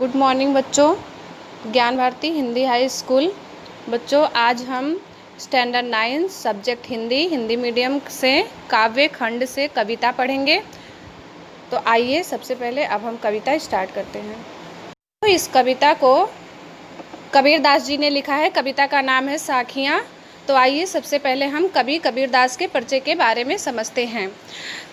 Good morning बच्चों। ज्ञान Bharti Hindi high school. बच्चों आज हम स्टैंडर्ड 9 सब्जेक्ट हिंदी मीडियम से काव्य खंड से कविता पढ़ेंगे। तो आइए सबसे पहले अब हम कविता स्टार्ट करते हैं। तो इस कविता को कबीरदास जी ने लिखा है। कविता का नाम है साखियाँ। तो आइए सबसे पहले हम कवि कबीरदास के परिचय के बारे में समझते हैं।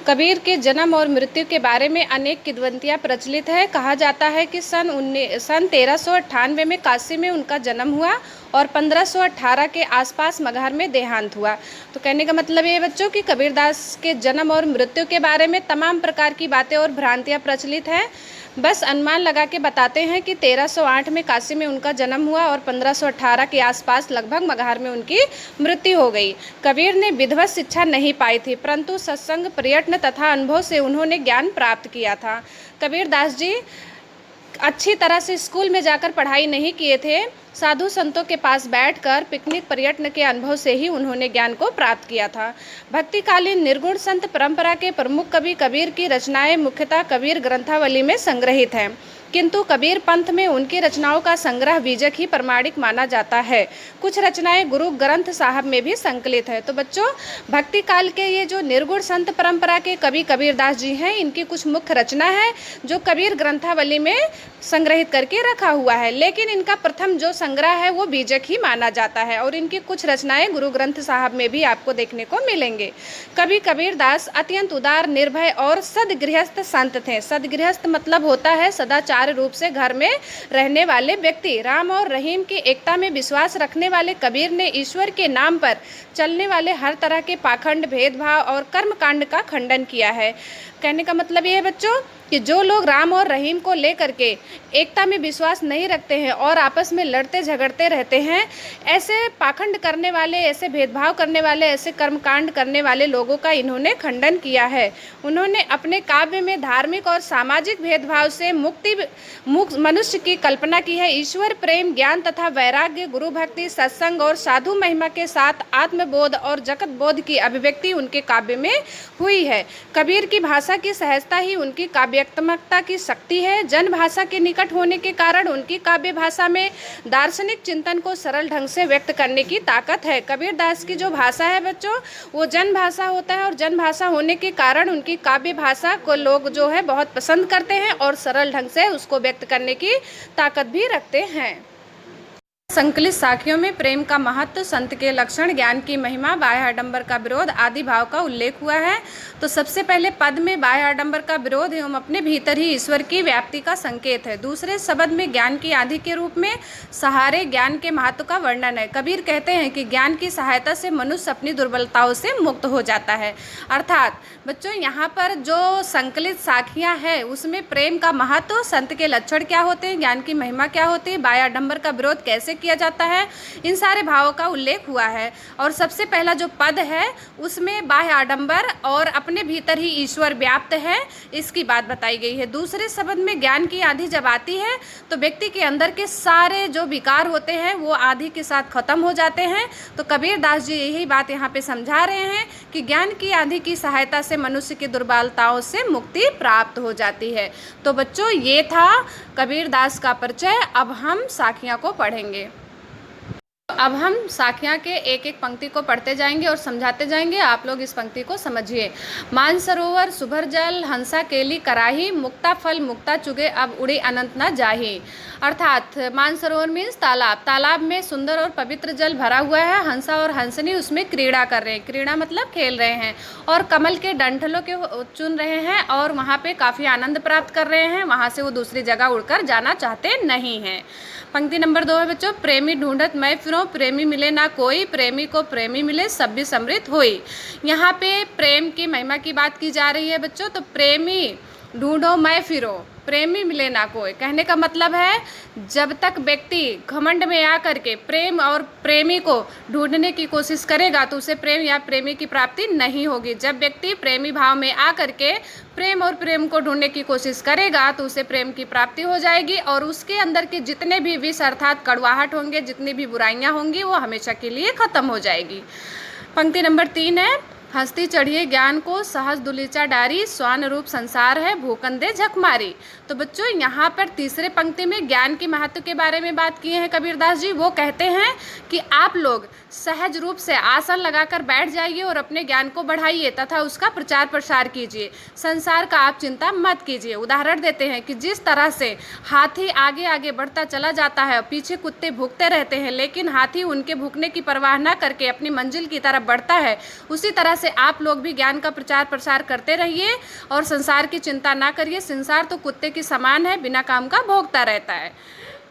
कबीर के जन्म और मृत्यु के बारे में अनेक किंवदंतियाँ प्रचलित है। कहा जाता है कि सन 1398 में काशी में उनका जन्म हुआ और 1518 के आसपास मगहर में देहांत हुआ। तो कहने का मतलब ये बच्चों कि कबीरदास के जन्म और मृत्यु के बारे में तमाम प्रकार की बातें और भ्रांतियाँ प्रचलित हैं। बस अनुमान लगा के बताते हैं कि 1308 में काशी में उनका जन्म हुआ और 1518 के आसपास लगभग मगहर में उनकी मृत्यु हो गई। कबीर ने विधिवत शिक्षा नहीं पाई थी, परंतु सत्संग, प्रयत्न तथा अनुभव से उन्होंने ज्ञान प्राप्त किया था। कबीरदास जी अच्छी तरह से स्कूल में जाकर पढ़ाई नहीं किए थे। साधु संतों के पास बैठकर पिकनिक प्रयत्न के अनुभव से ही उन्होंने ज्ञान को प्राप्त किया था। भक्तिकालीन निर्गुण संत परंपरा के प्रमुख कवि कबीर की रचनाएं मुख्यतः कबीर ग्रंथावली में संग्रहित हैं, किंतु कबीर पंथ में उनकी रचनाओं का संग्रह बीजक ही प्रमाणिक माना जाता है। कुछ रचनाएं गुरु ग्रंथ साहब में भी संकलित है। तो बच्चों, भक्ति काल के ये जो निर्गुण संत परंपरा के कवि कबीरदास जी हैं, इनकी कुछ मुख्य रचना है जो कबीर ग्रंथावली में संग्रहित करके रखा हुआ है, लेकिन इनका प्रथम जो संग्रह है वो बीजक ही माना जाता है और इनकी कुछ रचनाएं गुरु ग्रंथ साहब में भी आपको देखने को मिलेंगे। कवि कबीरदास अत्यंत उदार, निर्भय और सदगृहस्थ संत थे। सदगृहस्थ मतलब होता है सदाचार रूप से घर में रहने वाले व्यक्ति। राम और रहीम की एकता में विश्वास रखने वाले कबीर ने ईश्वर के नाम पर चलने वाले हर तरह के पाखंड, भेदभाव और कर्मकांड का खंडन किया है। कहने का मतलब ये है बच्चों कि जो लोग राम और रहीम को लेकर के एकता में विश्वास नहीं रखते हैं और आपस में लड़ते झगड़ते रहते हैं, ऐसे पाखंड करने वाले, ऐसे भेदभाव करने वाले, ऐसे कर्मकांड करने वाले लोगों का इन्होंने खंडन किया है। उन्होंने अपने काव्य में धार्मिक और सामाजिक भेदभाव से मुक्त मनुष्य की कल्पना की है। ईश्वर प्रेम, ज्ञान तथा वैराग्य, गुरु भक्ति, सत्संग और साधु महिमा के साथ आत्मबोध और जगत बोध की अभिव्यक्ति उनके काव्य में हुई है। कबीर की भाषा की सहजता ही उनकी काव्यात्मकता की शक्ति है। जन भाषा के निकट होने के कारण उनकी काव्य भाषा में दार्शनिक चिंतन को सरल ढंग से व्यक्त करने की ताकत है। कबीरदास की जो भाषा है बच्चों, वो जन भाषा होता है और जन भाषा होने के कारण उनकी काव्य भाषा को लोग जो है बहुत पसंद करते हैं और सरल ढंग से उसको व्यक्त करने की ताकत भी रखते हैं। संकलित साखियों में प्रेम का महत्व, संत के लक्षण, ज्ञान की महिमा, बाह्य आडंबर का विरोध आदि भाव का उल्लेख हुआ है। तो सबसे पहले पद में बाह्य आडंबर का विरोध एवं अपने भीतर ही ईश्वर की व्याप्ति का संकेत है। दूसरे शब्द में ज्ञान की आदि के रूप में सहारे ज्ञान के महत्व का वर्णन है। कबीर कहते हैं कि ज्ञान की सहायता से मनुष्य अपनी दुर्बलताओं से मुक्त हो जाता है। अर्थात बच्चों, यहाँ पर जो संकलित साखियाँ हैं उसमें प्रेम का महत्व, संत के लक्षण क्या होते हैं, ज्ञान की महिमा क्या होती है, बाह्य आडंबर का विरोध कैसे किया जाता है, इन सारे भावों का उल्लेख हुआ है। और सबसे पहला जो पद है उसमें बाह्य आडंबर और अपने भीतर ही ईश्वर व्याप्त है, इसकी बात बताई गई है। दूसरे शब्द में ज्ञान की आधि जब आती है तो व्यक्ति के अंदर के सारे जो विकार होते हैं वो आधि के साथ खत्म हो जाते हैं। तो कबीरदास जी यही बात यहाँ पे समझा रहे हैं कि ज्ञान की आधि की सहायता से मनुष्य की दुर्बलताओं से मुक्ति प्राप्त हो जाती है। तो बच्चों, ये था कबीरदास का परिचय। अब हम साखियाँ को पढ़ेंगे। अब हम साखियाँ के एक एक पंक्ति को पढ़ते जाएंगे और समझाते जाएंगे। आप लोग इस पंक्ति को समझिए। मानसरोवर सुभर जल, हंसा केली कराही, मुक्ता फल मुक्ता चुगे, अब उड़ी अनंत न जाही। अर्थात मानसरोवर मीन्स तालाब। तालाब में सुंदर और पवित्र जल भरा हुआ है। हंसा और हंसनी उसमें क्रीड़ा कर रहे हैं। क्रीड़ा मतलब खेल रहे हैं और कमल के डंठलों के चुन रहे हैं और वहाँ पे काफ़ी आनंद प्राप्त कर रहे हैं। वहाँ से वो दूसरी जगह उड़कर जाना चाहते नहीं हैं। पंक्ति नंबर 2 है बच्चों, प्रेमी ढूंढत मैं फिरूं, प्रेमी मिले ना कोई, प्रेमी को प्रेमी मिले सब भी समृद्ध होई। यहाँ पे प्रेम की महिमा की बात की जा रही है बच्चों। तो प्रेमी ढूंढो मैं फिरो, प्रेमी मिले ना कोई। कहने का मतलब है जब तक व्यक्ति घमंड में आकर के प्रेम और प्रेमी को ढूंढने की कोशिश करेगा तो उसे प्रेम या प्रेमी की प्राप्ति नहीं होगी। जब व्यक्ति प्रेमी भाव में आकर के प्रेम और प्रेम को ढूंढने की कोशिश करेगा तो उसे प्रेम की प्राप्ति हो जाएगी और उसके अंदर के जितने भी विष अर्थात कड़वाहट होंगे, जितनी भी बुराइयां होंगी, वो हमेशा के लिए खत्म हो जाएगी। पंक्ति नंबर 3 है, हस्ती चढ़िए ज्ञान को, सहज दुलीचा डारी, स्वान रूप संसार है, भूकंदे झकमारी। तो बच्चों यहाँ पर तीसरे पंक्ति में ज्ञान के महत्व के बारे में बात किए हैं कबीरदास जी। वो कहते हैं कि आप लोग सहज रूप से आसन लगाकर बैठ जाइए और अपने ज्ञान को बढ़ाइए तथा उसका प्रचार प्रसार कीजिए। संसार का आप चिंता मत कीजिए। उदाहरण देते हैं कि जिस तरह से हाथी आगे आगे बढ़ता चला जाता है, पीछे कुत्ते भूखते रहते हैं, लेकिन हाथी उनके भूखने की परवाह न करके अपनी मंजिल की तरफ बढ़ता है, उसी तरह से आप लोग भी ज्ञान का प्रचार प्रसार करते रहिए और संसार की चिंता ना करिए। संसार तो कुत्ते की समान है, बिना काम का भोगता रहता है।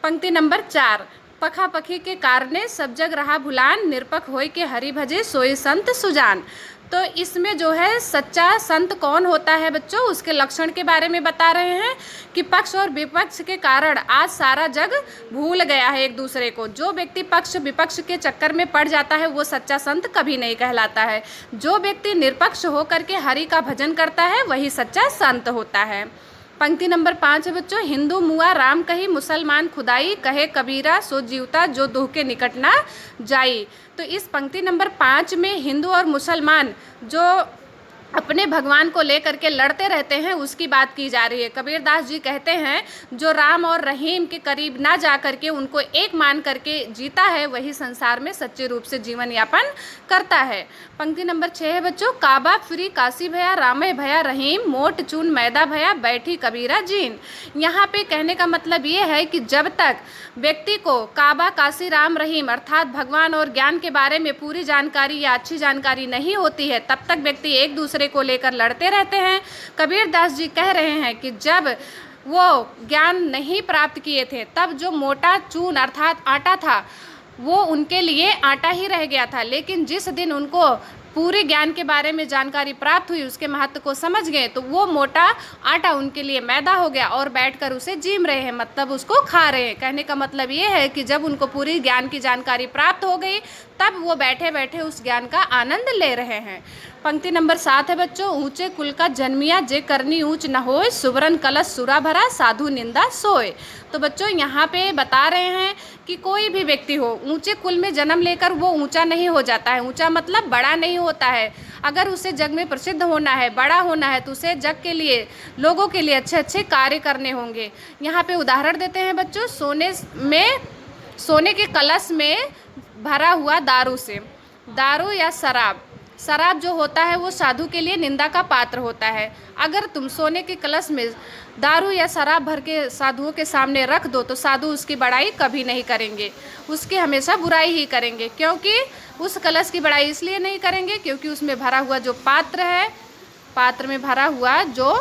पंक्ति नंबर 4, पखा पखी के कारणे सब जग रहा भुलान, निरपक होय के हरि भजे सोई संत सुजान। तो इसमें जो है सच्चा संत कौन होता है बच्चों, उसके लक्षण के बारे में बता रहे हैं कि पक्ष और विपक्ष के कारण आज सारा जग भूल गया है एक दूसरे को। जो व्यक्ति पक्ष विपक्ष के चक्कर में पड़ जाता है वो सच्चा संत कभी नहीं कहलाता है। जो व्यक्ति निरपक्ष होकर के हरि का भजन करता है वही सच्चा संत होता है। पंक्ति नंबर 5 है बच्चों, हिंदू मुआ राम कही, मुसलमान खुदाई, कहे कबीरा सो जीवता जो दुह के निकट ना जाई। तो इस पंक्ति नंबर 5 में हिंदू और मुसलमान जो अपने भगवान को लेकर के लड़ते रहते हैं उसकी बात की जा रही है। कबीरदास जी कहते हैं जो राम और रहीम के करीब ना जा करके उनको एक मान करके जीता है वही संसार में सच्चे रूप से जीवन यापन करता है। पंक्ति नंबर 6 है बच्चों, काबा फ्री काशी भया, रामे भया रहीम, मोट चून मैदा भया, बैठी कबीरा जीन। यहाँ पे कहने का मतलब ये है कि जब तक व्यक्ति को काबा काशी राम रहीम अर्थात भगवान और ज्ञान के बारे में पूरी जानकारी या अच्छी जानकारी नहीं होती है तब तक व्यक्ति एक दूसरे को लेकर लड़ते रहते हैं। कबीरदास जी कह रहे हैं कि जब वो ज्ञान नहीं प्राप्त किए थे तब जो मोटा चून अर्थात आटा था वो उनके लिए आटा ही रह गया था, लेकिन जिस दिन उनको पूरे ज्ञान के बारे में जानकारी प्राप्त हुई, उसके महत्व को समझ गए, तो वो मोटा आटा उनके लिए मैदा हो गया और बैठकर उसे जीम रहे हैं, मतलब उसको खा रहे हैं। कहने का मतलब ये है कि जब उनको पूरी ज्ञान की जानकारी प्राप्त हो गई तब वो बैठे बैठे उस ज्ञान का आनंद ले रहे हैं। पंक्ति नंबर 7 है बच्चों, ऊंचे कुल का जन्मिया जे करनी ऊंच न होए, सुवरन कलश सुरा भरा साधु निंदा सोए। तो बच्चों यहाँ पे बता रहे हैं कि कोई भी व्यक्ति हो ऊंचे कुल में जन्म लेकर वो ऊंचा नहीं हो जाता है। ऊंचा मतलब बड़ा नहीं होता है। अगर उसे जग में प्रसिद्ध होना है, बड़ा होना है, तो उसे जग के लिए, लोगों के लिए अच्छे अच्छे कार्य करने होंगे। यहाँ पे उदाहरण देते हैं बच्चों, सोने के कलश में भरा हुआ दारू से, दारू या शराब जो होता है वो साधु के लिए निंदा का पात्र होता है। अगर तुम सोने के कलश में दारू या शराब भर के साधुओं के सामने रख दो तो साधु उसकी बड़ाई कभी नहीं करेंगे, उसकी हमेशा बुराई ही करेंगे। क्योंकि उस कलश की बड़ाई इसलिए नहीं करेंगे क्योंकि उसमें भरा हुआ जो पात्र है, पात्र में भरा हुआ जो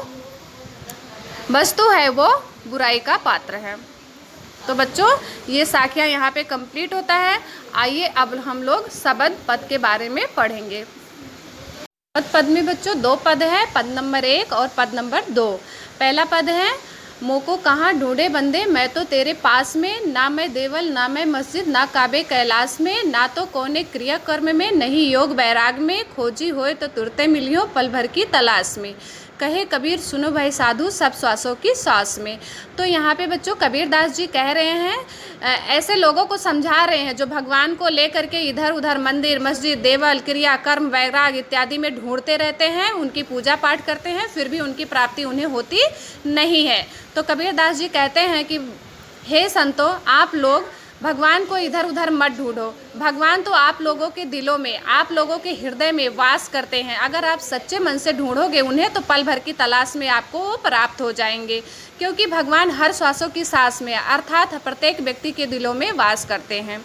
वस्तु है वो बुराई का पात्र है। तो बच्चों ये साखियाँ यहाँ पे कंप्लीट होता है। आइए अब हम लोग शब्द पद के बारे में पढ़ेंगे। पद में बच्चों 2 पद है, पद नंबर 1 और पद नंबर 2। पहला पद है, मोको कहाँ ढूंढे बंदे, मैं तो तेरे पास में, ना मैं देवल ना मैं मस्जिद, ना काबे कैलाश में, ना तो कौने क्रिया कर्म में, नहीं योग बैराग में, खोजी होए तो तुरते मिलियो पल भर की तलाश में, कहे कबीर सुनो भाई साधु सब श्वासों की सांस में। तो यहाँ पे बच्चों कबीरदास जी कह रहे हैं, ऐसे लोगों को समझा रहे हैं जो भगवान को लेकर के इधर उधर मंदिर मस्जिद देवल क्रिया कर्म वैराग इत्यादि में ढूंढते रहते हैं, उनकी पूजा पाठ करते हैं, फिर भी उनकी प्राप्ति उन्हें होती नहीं है। तो कबीरदास जी कहते हैं कि हे संतों, आप लोग भगवान को इधर उधर मत ढूंढो, भगवान तो आप लोगों के दिलों में, आप लोगों के हृदय में वास करते हैं। अगर आप सच्चे मन से ढूंढोगे उन्हें तो पल भर की तलाश में आपको वो प्राप्त हो जाएंगे, क्योंकि भगवान हर श्वासों की सांस में अर्थात प्रत्येक व्यक्ति के दिलों में वास करते हैं।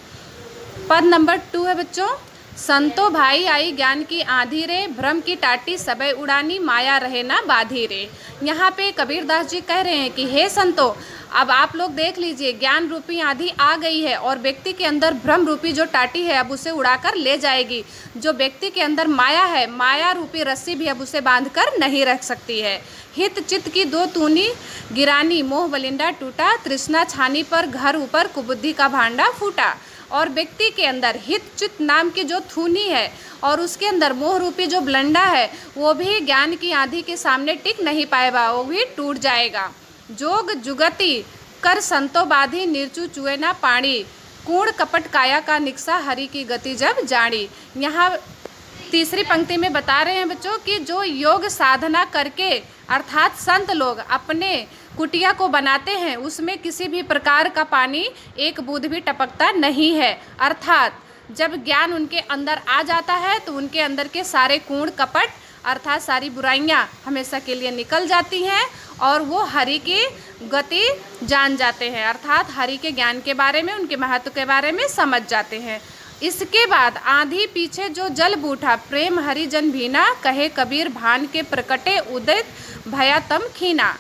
पद नंबर 2 है बच्चों, संतो भाई आई ज्ञान की आंधी रे, भ्रम की टाटी सबे उड़ानी, माया रहे ना बाधी रे। यहाँ पे कबीरदास जी कह रहे हैं कि हे संतो, अब आप लोग देख लीजिए, ज्ञान रूपी आंधी आ गई है और व्यक्ति के अंदर भ्रम रूपी जो टाटी है अब उसे उड़ाकर ले जाएगी। जो व्यक्ति के अंदर माया है, माया रूपी रस्सी भी अब उसे बांधकर नहीं रख सकती है। हित चित्त की 2 तूनी गिरानी, मोह बलिंडा टूटा, तृष्णा छानी पर घर ऊपर कुबुद्धि का भांडा फूटा। और व्यक्ति के अंदर हित चित्त नाम की जो थूनी है और उसके अंदर मोह रूपी जो बलंडा है वो भी ज्ञान की आंधी के सामने टिक नहीं पाएगा, वो भी टूट जाएगा। जोग जुगति कर संतो बाधी, निर्चु चुए ना पानी, कूण कपट काया का निक्सा, हरि की गति जब जानी। यहाँ तीसरी पंक्ति में बता रहे हैं बच्चों कि जो योग साधना करके अर्थात संत लोग अपने कुटिया को बनाते हैं उसमें किसी भी प्रकार का पानी एक बूंद भी टपकता नहीं है। अर्थात जब ज्ञान उनके अंदर आ जाता है तो उनके अंदर के सारे कूड़ कपट अर्थात सारी बुराइयां हमेशा के लिए निकल जाती हैं और वो हरि की गति जान जाते हैं, अर्थात हरि के ज्ञान के बारे में, उनके महत्व के बारे में समझ जाते हैं। इसके बाद आंधी पीछे जो जल बूठा, प्रेम हरि जन भीना, कहे कबीर भान के प्रकटे उदित भया तम खीना।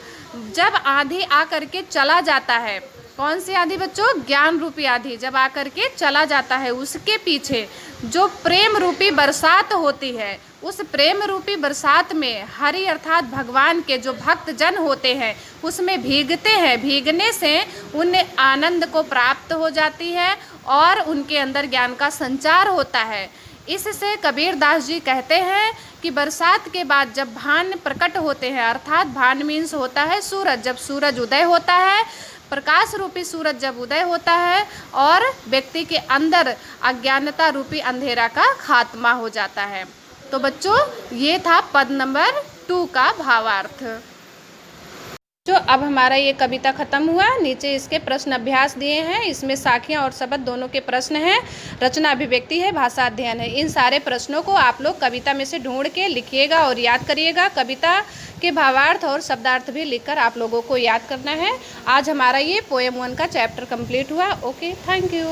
जब आंधी आकर के चला जाता है, कौन सी आंधी बच्चों? ज्ञान रूपी आंधी जब आकर के चला जाता है, उसके पीछे जो प्रेम रूपी बरसात होती है, उस प्रेम रूपी बरसात में हरि अर्थात भगवान के जो भक्त जन होते हैं उसमें भीगते हैं। भीगने से उन्हें आनंद को प्राप्त हो जाती है और उनके अंदर ज्ञान का संचार होता है। इससे कबीर दास जी कहते हैं कि बरसात के बाद जब भान प्रकट होते हैं, अर्थात भान मीन्स होता है सूरज, जब सूरज उदय होता है, प्रकाश रूपी सूरज जब उदय होता है और व्यक्ति के अंदर अज्ञानता रूपी अंधेरा का खात्मा हो जाता है। तो बच्चों ये था पद नंबर 2 का भावार्थ। जो अब हमारा ये कविता खत्म हुआ। नीचे इसके प्रश्न अभ्यास दिए हैं, इसमें साखियाँ और शब्द दोनों के प्रश्न हैं, रचना अभिव्यक्ति है, भाषा अध्ययन है। इन सारे प्रश्नों को आप लोग कविता में से ढूंढ के लिखिएगा और याद करिएगा। कविता के भावार्थ और शब्दार्थ भी लिखकर आप लोगों को याद करना है। आज हमारा ये पोएम 1 का चैप्टर कंप्लीट हुआ। Okay, thank you.